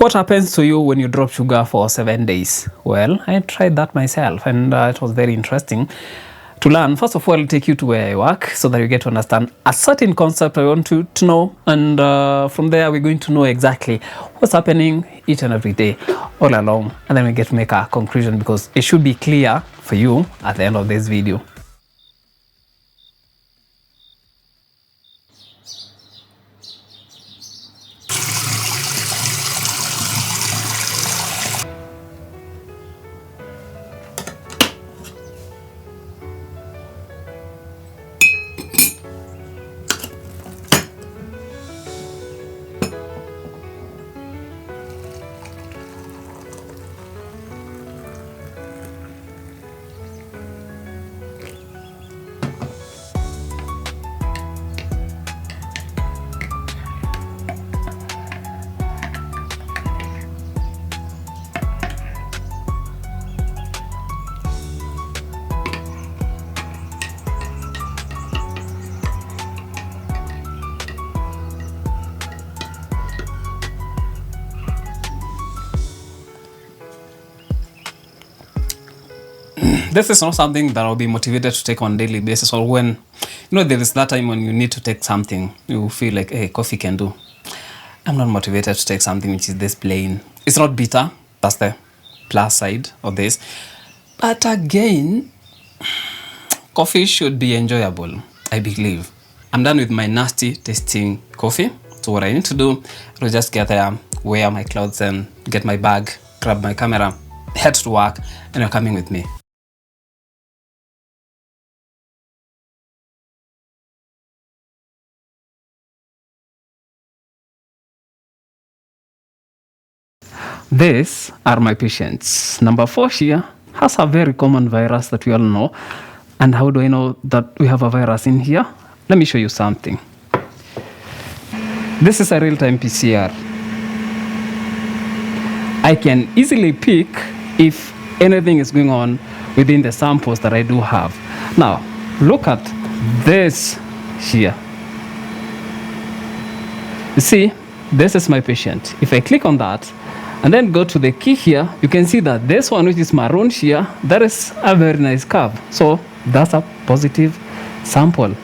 What happens to you when you drop sugar for 7 days? Well, I tried that myself, and it was very interesting to learn. First of all, I'll take you to where I work so that you get to understand a certain concept I want to know, and from there we're going to know exactly what's happening each and every day all along, and then we get to make a conclusion because it should be clear for you at the end of this video. This is not something that I'll be motivated to take on a daily basis, or when, there is that time when you need to take something, you feel like, hey, coffee can do. I'm not motivated to take something which is this plain. It's not bitter. That's the plus side of this. But again, coffee should be enjoyable, I believe. I'm done with my nasty tasting coffee. So what I need to do is just get there, wear my clothes and get my bag, grab my camera, head to work, and you're coming with me. These are my patients. Number 4 here has a very common virus that we all know. And how do I know that we have a virus in here? Let me show you something. This is a real-time PCR. I can easily pick if anything is going on within the samples that I do have. Now, look at this here. You see, this is my patient. If I click on that, and then go to the key here, you can see that this one, which is maroon here, that is a very nice curve. So that's a positive sample.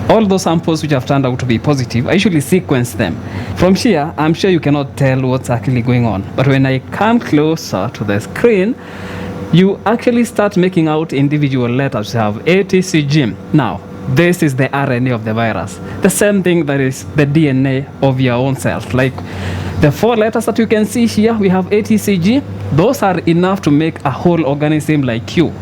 All those samples which have turned out to be positive, I usually sequence them. From here, I'm sure you cannot tell what's actually going on. But when I come closer to the screen, you actually start making out individual letters. You have A, T, C, G. Now, this is the RNA of the virus. The same thing that is the DNA of your own cells. Like the 4 letters that you can see here, we have A, T, C, G. Those are enough to make a whole organism like you.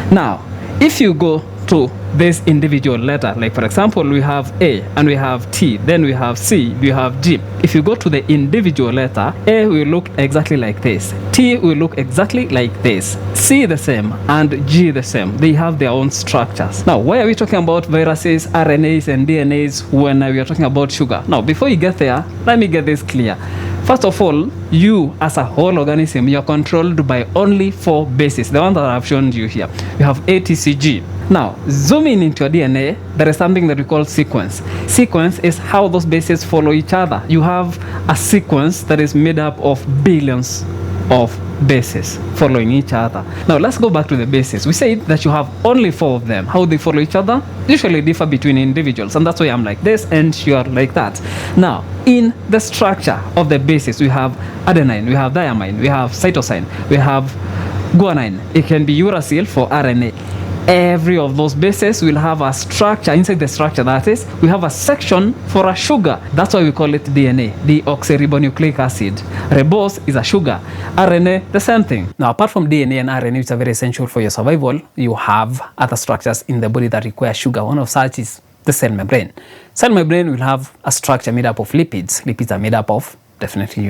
Now, if you go to this individual letter, like for example, we have A and we have T, then we have C, we have G. If you go to the individual letter, A will look exactly like this, T will look exactly like this, C the same, and G the same. They have their own structures. Now, why are we talking about viruses, RNAs, and DNAs when we are talking about sugar? Now, before you get there, let me get this clear. First of all, you as a whole organism, you're controlled by only 4 bases, the one that I've shown you here. You have A, T, C, G. Now, zooming into your DNA, there is something that we call sequence. Sequence is how those bases follow each other. You have a sequence that is made up of billions of bases following each other. Now, let's go back to the bases. We said that you have only 4 of them. How they follow each other usually differ between individuals, and that's why I'm like this and you're like that. Now, in the structure of the bases, we have adenine, we have thymine, we have cytosine, we have guanine. It can be uracil for RNA. Every of those bases will have a structure. Inside the structure, that is, we have a section for a sugar. That's why we call it DNA, the deoxyribonucleic acid. Ribose is a sugar. RNA, the same thing. Now, apart from DNA and RNA, which are very essential for your survival, you have other structures in the body that require sugar. One of such is the cell membrane. Cell membrane will have a structure made up of lipids. Lipids are made up of, definitely,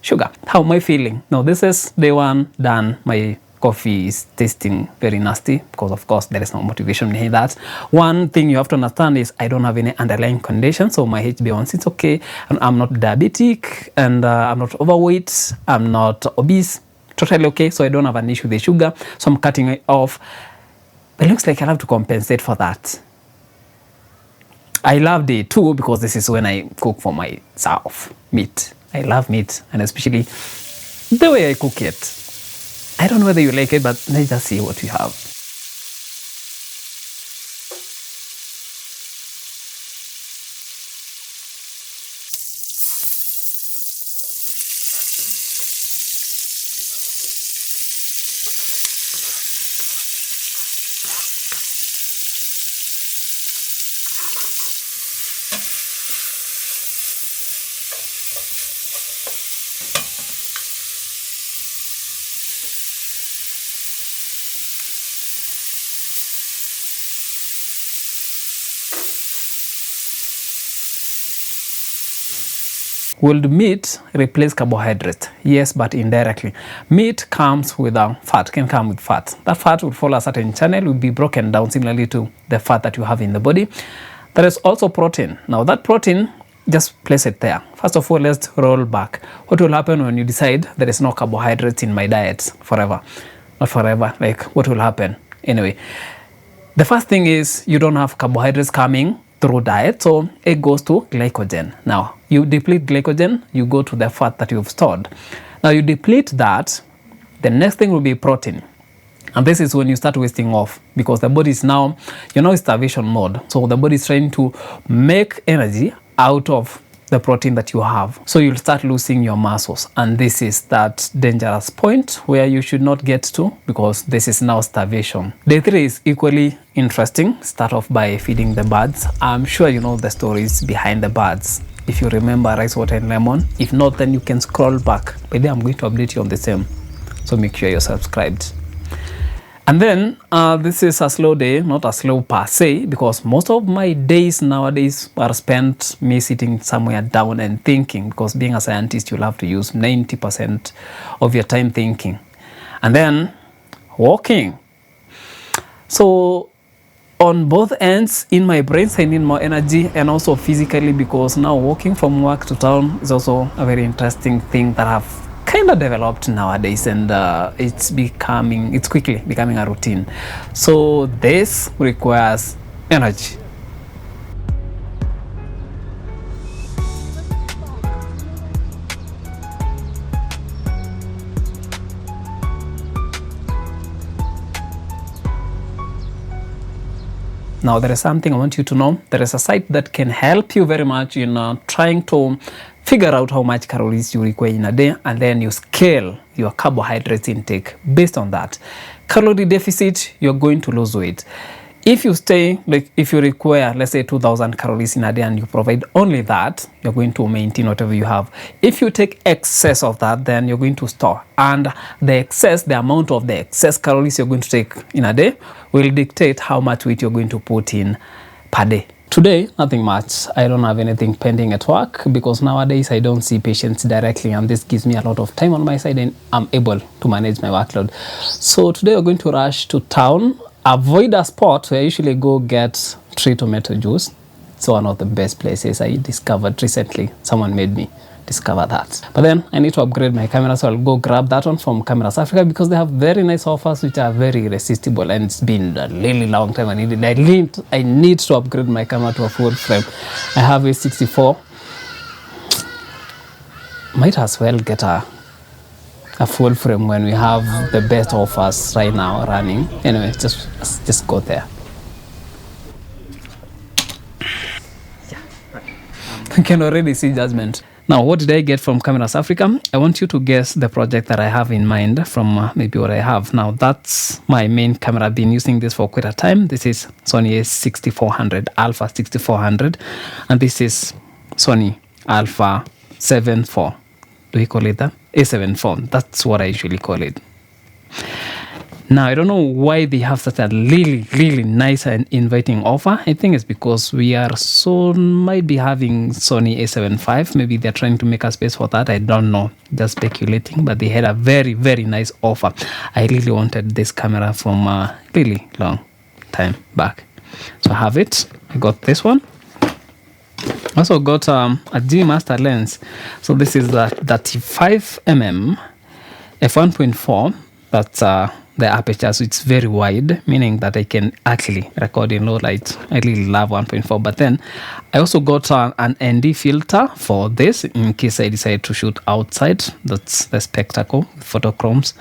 sugar. How am I feeling? Now, this is day 1 done. My coffee is tasting very nasty because, of course, there is no motivation behind that. One thing you have to understand is I don't have any underlying condition, so my HbA1c is okay, and I'm not diabetic, and I'm not overweight, I'm not obese, totally okay, so I don't have an issue with the sugar, so I'm cutting it off. But it looks like I have to compensate for that. I love day 2 because this is when I cook for myself. Meat. I love meat, and especially the way I cook it. I don't know whether you like it, but let's just see what you have. Will meat replace carbohydrates? Yes, but indirectly. Meat comes with fat, can come with fat. That fat will follow a certain channel, will be broken down similarly to the fat that you have in the body. There is also protein. Now that protein, just place it there. First of all, let's roll back. What will happen when you decide there is no carbohydrates in my diet forever? Not forever, like what will happen? Anyway, the first thing is you don't have carbohydrates coming through diet, so it goes to glycogen. Now, you deplete glycogen, you go to the fat that you've stored. Now, you deplete that, the next thing will be protein. And this is when you start wasting off because the body is now, in starvation mode. So the body is trying to make energy out of the protein that you have. So you'll start losing your muscles. And this is that dangerous point where you should not get to because this is now starvation. Day 3 is equally interesting. Start off by feeding the birds. I'm sure you know the stories behind the birds. If you remember rice, water, and lemon. If not, then you can scroll back. But then I'm going to update you on the same. So make sure you're subscribed. And then this is a slow day, not a slow per se, because most of my days nowadays are spent me sitting somewhere down and thinking, because being a scientist, you'll have to use 90% of your time thinking. And then walking. So on both ends, in my brain, I need more energy and also physically, because now walking from work to town is also a very interesting thing that I've kind of developed nowadays, and it's quickly becoming a routine. So this requires energy. Now there is something I want you to know. There is a site that can help you very much in trying to figure out how much calories you require in a day, and then you scale your carbohydrates intake based on that. Calorie deficit, you're going to lose weight. If you if you require, let's say 2,000 calories in a day and you provide only that, you're going to maintain whatever you have. If you take excess of that, then you're going to store. And the amount of the excess calories you're going to take in a day will dictate how much weight you're going to put in per day. Today, nothing much. I don't have anything pending at work because nowadays I don't see patients directly, and this gives me a lot of time on my side and I'm able to manage my workload. So today we're going to rush to town, avoid a spot where I usually go get tree tomato juice. It's one of the best places I discovered recently. Someone made me discover that. But then I need to upgrade my camera, so I'll go grab that one from Cameras Africa because they have very nice offers which are very irresistible, and it's been a really long time I need to upgrade my camera to a full frame. I have a 64. Might as well get a full frame when we have the best offers right now running. Anyway, just go there. You can already see judgment. Now, what did I get from Cameras Africa? I want you to guess the project that I have in mind from maybe what I have. Now, that's my main camera. I've been using this for quite a time. This is Sony A6400, Alpha 6400. And this is Sony Alpha 74. Do we call it that? A74. That's what I usually call it. Now, I don't know why they have such a really, really nice and inviting offer. I think it's because we might be having Sony A75. Maybe they're trying to make a space for that. I don't know. Just speculating. But they had a very, very nice offer. I really wanted this camera from a really long time back. So I have it. I got this one. Also got a G Master lens. So this is the 35mm f1.4. That's the aperture, so it's very wide, meaning that I can actually record in low light. I really love 1.4. But then I also got an ND filter for this in case I decide to shoot outside. That's the spectacle, photochromes.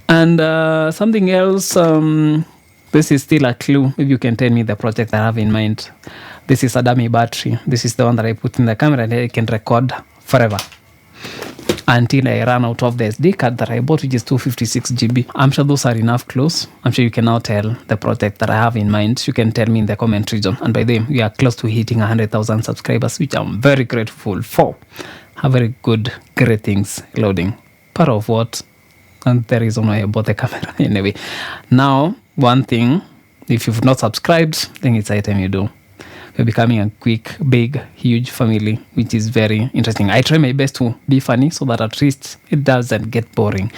And something else, this is still a clue. If you can tell me the project I have in mind. This is a dummy battery. This is the one that I put in the camera and I can record forever until I run out of the SD card that I bought, which is 256 GB. I'm sure those are enough clues. I'm sure you can now tell the project that I have in mind. You can tell me in the comment region. And by the way, we are close to hitting 100,000 subscribers, which I'm very grateful for. Have very good, great things loading. Part of what? And the reason why I bought the camera. Anyway, now, one thing, if you've not subscribed, I think it's high time you do. We're becoming a quick, big, huge family, which is very interesting. I try my best to be funny so that at least it doesn't get boring.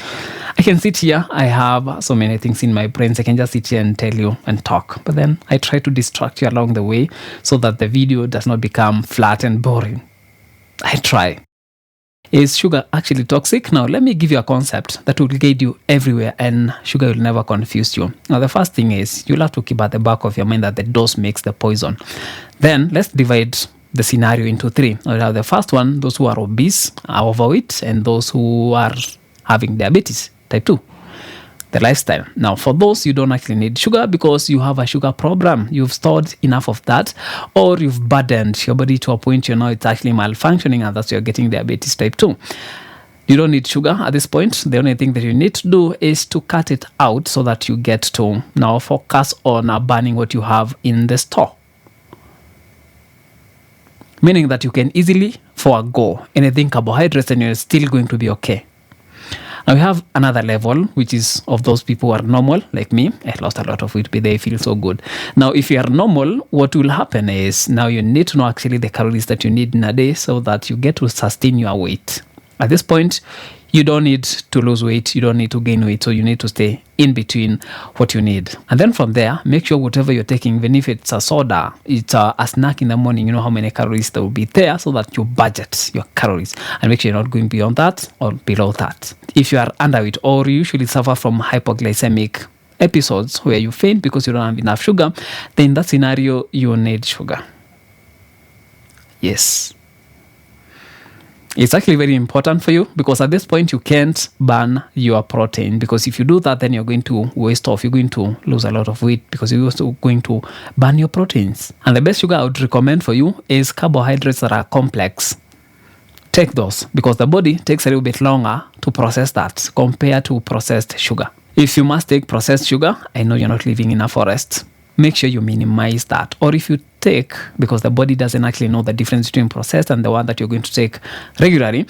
I can sit here. I have so many things in my brains. I can just sit here and tell you and talk. But then I try to distract you along the way so that the video does not become flat and boring. I try. Is sugar actually toxic? Now, let me give you a concept that will guide you everywhere, and sugar will never confuse you. Now, the first thing is you'll have to keep at the back of your mind that the dose makes the poison. Then, let's divide the scenario into three. Now, the first one, those who are obese, are overweight, and those who are having diabetes, type 2. The lifestyle. Now, for those, you don't actually need sugar because you have a sugar problem. You've stored enough of that, or you've burdened your body to a point you know it's actually malfunctioning, and that's why you're getting diabetes type 2. You don't need sugar at this point. The only thing that you need to do is to cut it out so that you get to now focus on burning what you have in the store. Meaning that you can easily forego anything carbohydrates and you're still going to be okay. Now we have another level, which is of those people who are normal, like me. I lost a lot of weight, but they feel so good. Now, if you are normal, what will happen is now you need to know actually the calories that you need in a day so that you get to sustain your weight. At this point, you don't need to lose weight. You don't need to gain weight. So you need to stay in between what you need. And then from there, make sure whatever you're taking, even if it's a soda, it's a snack in the morning, you know how many calories there will be there so that you budget your calories and make sure you're not going beyond that or below that. If you are underweight or you usually suffer from hypoglycemic episodes where you faint because you don't have enough sugar, then in that scenario, you need sugar. Yes. It's actually very important for you because at this point you can't burn your protein, because if you do that, then you're going to waste off. You're going to lose a lot of weight because you're also going to burn your proteins. And the best sugar I would recommend for you is carbohydrates that are complex. Take those because the body takes a little bit longer to process that compared to processed sugar. If you must take processed sugar, I know you're not living in a forest. Make sure you minimize that. Or if you take, because the body doesn't actually know the difference between processed and the one that you're going to take regularly,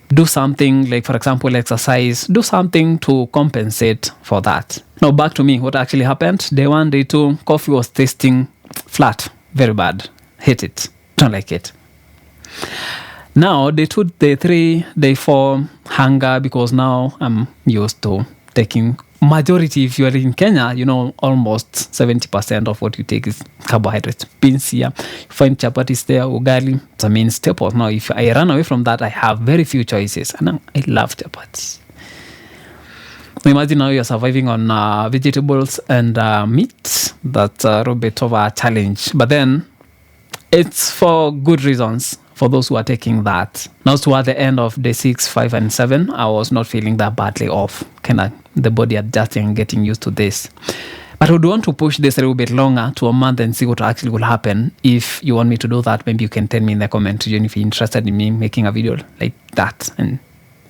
do something like, for example, exercise, do something to compensate for that. Now, back to me, what actually happened? Day 1, day 2, coffee was tasting flat, very bad. Hate it, don't like it. Now, day 2, day 3, day 4, hunger, because now I'm used to taking majority. If you are in Kenya, you know, almost 70% of what you take is carbohydrates. Beans here, you find chapatis there, ugali, it's a main staple. Now, if I run away from that, I have very few choices. And I love chapatis. Imagine now you're surviving on vegetables and meat. That's a little bit of a challenge. But then, it's for good reasons. For those who are taking that. Now, toward the end of day 6, 5, and 7, I was not feeling that badly off. Kind of the body adjusting and getting used to this. But I would want to push this a little bit longer to a month and see what actually will happen. If you want me to do that, maybe you can tell me in the comment section if you're interested in me making a video like that, and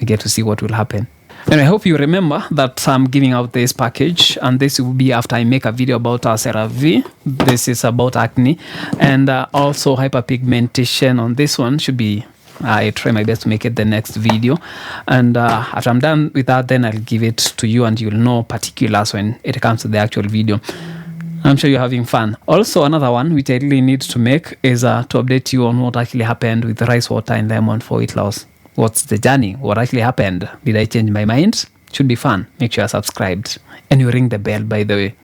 we get to see what will happen. And I hope you remember that I'm giving out this package, and this will be after I make a video about CeraVe. This is about acne and also hyperpigmentation. On this one should be, I try my best to make it the next video, and after I'm done with that, then I'll give it to you and you'll know particulars when it comes to the actual video. I'm sure you're having fun. Also, another one which I really need to make is to update you on what actually happened with rice water and lemon for weight loss. What's the journey? What actually happened? Did I change my mind? Should be fun. Make sure you're subscribed and you ring the bell, by the way.